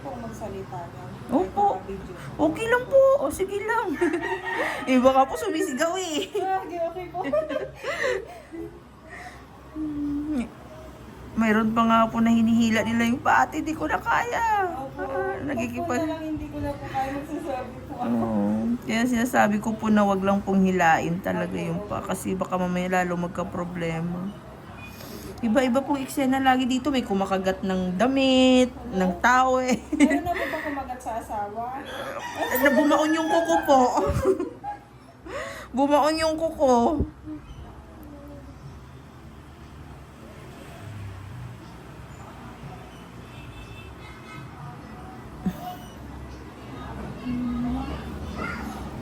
pong magsalita niyan. Opo. Video. Okay lang po. O, sige lang. Eh, baka po sumisigaw eh. Okay po. Mayroon pa nga po na hinihila nila yung paati. Di ko na kaya. Opo. Nagkikipag... Pag po na lang hindi ko na po kaya magsasabi po ako. Oo. Kaya sinasabi ko po na wag lang pong hilain talaga yung pa. Kasi baka mamaya lalo magka-problema. Iba-iba pong eksena lagi dito. May kumakagat ng damit, ng tao eh. Meron na po ba kumagat sa asawa? Na bumaon yung kuko po. Bumaon yung kuko.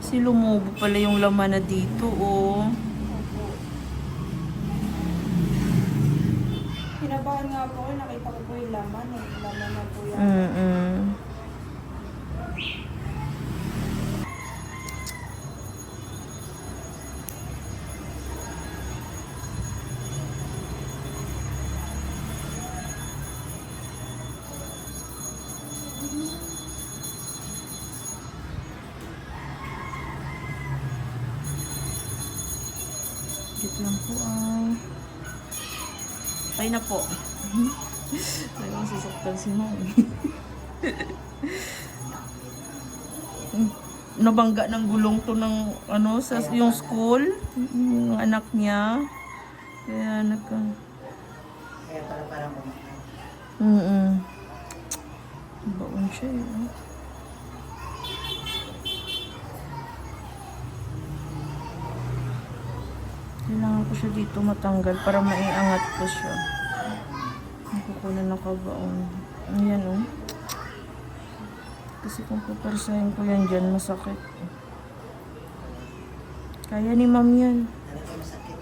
Si lumubo pala yung laman na dito, oh. Kinabahan nga po ako, nakita ko po yung laman eh. Laman na po yan. Git lang po ay. Ay na po. Talagang sasaktan si Mami. Nabangga ng gulong to ng ano sa yung school, yung anak niya. Kaya nagka Kaya parang kumakain. Baon siya eh. Kailangan ko siya dito matanggal para maiangat ko siya. Nakukunan ng kabaon. Ayan oh. Kasi kung paparsahin ko yan dyan, masakit. Kaya ni Ma'am yan. Talaga masakit.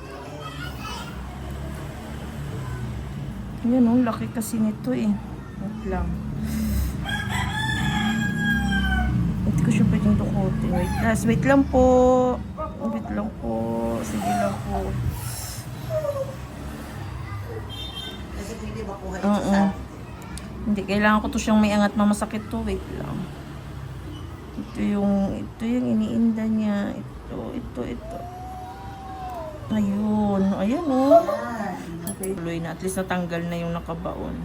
Ayan oh, laki kasi nito eh. Wait lang. Hindi ko siya pwedeng dukutin. Wait lang po. Wait lang po. Sige lang po. Kasi pwede makuha ito Oo. sa Hindi, kailangan ko to siyang may angat na masakit to. Wait lang. Ito yung iniinda niya. Ito. Ayun. Ayan oh. yan. Okay. Tuloy na. At least natanggal na yung nakabaon.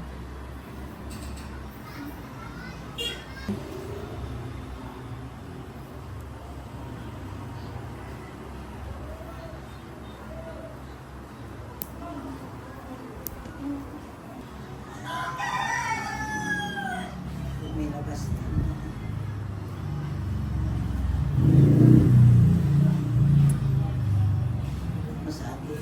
May labas na. Masabi.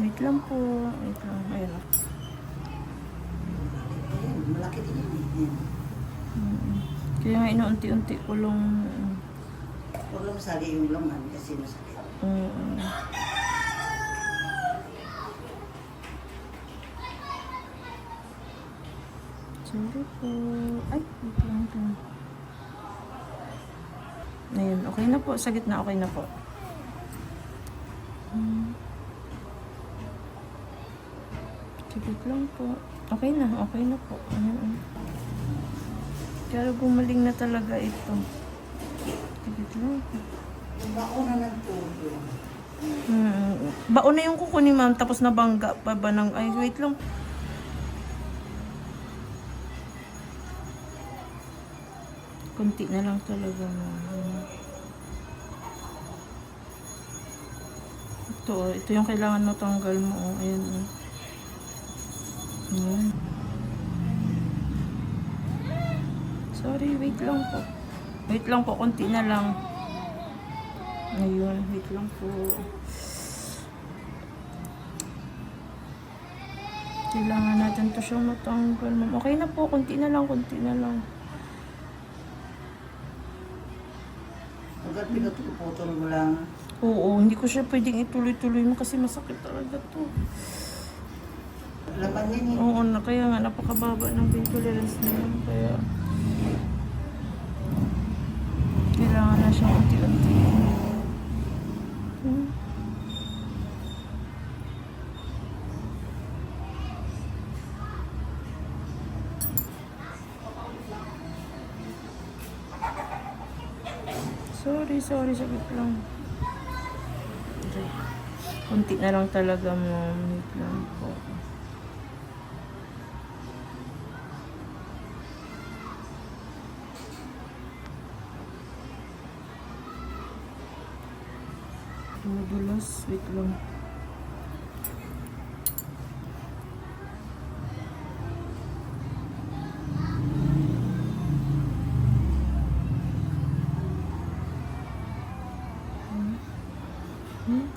Wait lang po. Wait lang. Ayun oh. Ayan, malaki din yan eh. Ayan. Kaya nga inuunti-unti ko lang. Huwag lang masali yung laman kasi masakit. Sorry po. Ay, wait lang po. Ayun, okay na po. Sa gitna, okay na po. Saglit lang po. Okay na po. Ayan. Pero gumaling na talaga ito. Saglit lang po. Bako na ng tulo. Baon na yung kuko ni Ma'am, tapos nabangga pa ba ng... Ay, wait lang. Kunti na lang talaga, Ma'am. Ito yung kailangan mo tanggal mo. Oh. Ayan, oh. Ayan. Sorry, wait lang po. Wait lang po, kunti na lang. Ayun, wait lang po. Kailangan natin to siyang matanggal, Ma'am. Okay na po, kunti na lang. Agad pinatuputol mo lang. Oo, hindi ko siya pwedeng ituloy-tuloy mo kasi masakit talaga to. Laman yan eh. Oo, kaya nga napakababa ng pain tolerance niya. Kaya kailangan na siyang unti-unti. Hmm. Sorry, sakit lang. Okay. Kunti na lang talaga, mom. Wait lang po. Madulas. Wait lang.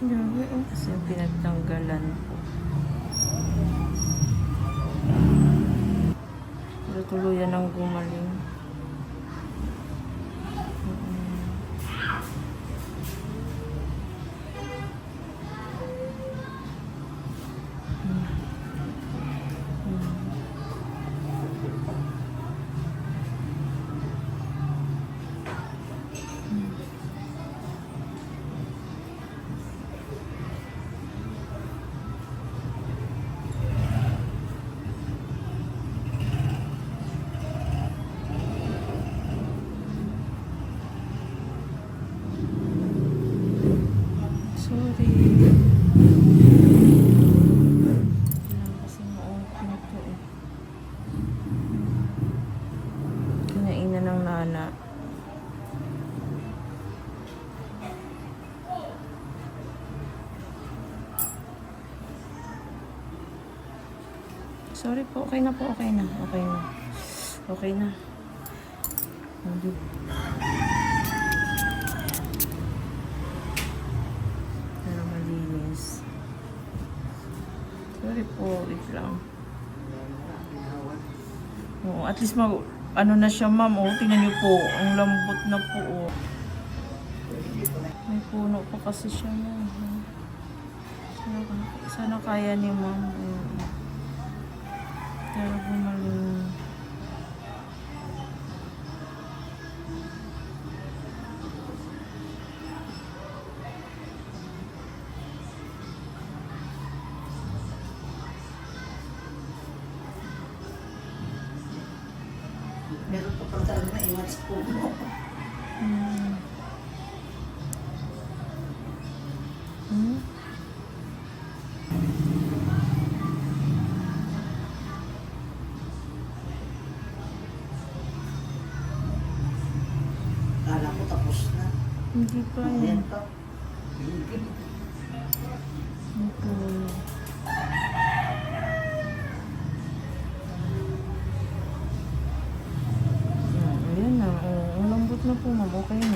Grabe, oh. Kasi yung pinagtanggalan ko. Pero tuluyan ang gumaling. Sorry. Kailangan kasi ma-open ito eh. Kinainan ng nana. Sorry po, okay na po, okay na. Okay na. Hindi. Pero malinis. Sorry po, wait lang. Oo, at least ano na siya, ma'am. Oh, tingnan niyo po. Ang lambot na po. Oh. May puno pa kasi siya, ma'am. Sana kaya ni ma'am. Pero gumaling. Meron pa pala talaga na iwan sa puno. Kala ko tapos na. Hindi pa eh. Ayan pa. Ito. Ayan na. Oh, ang lambot na po, ma'am. Okay na.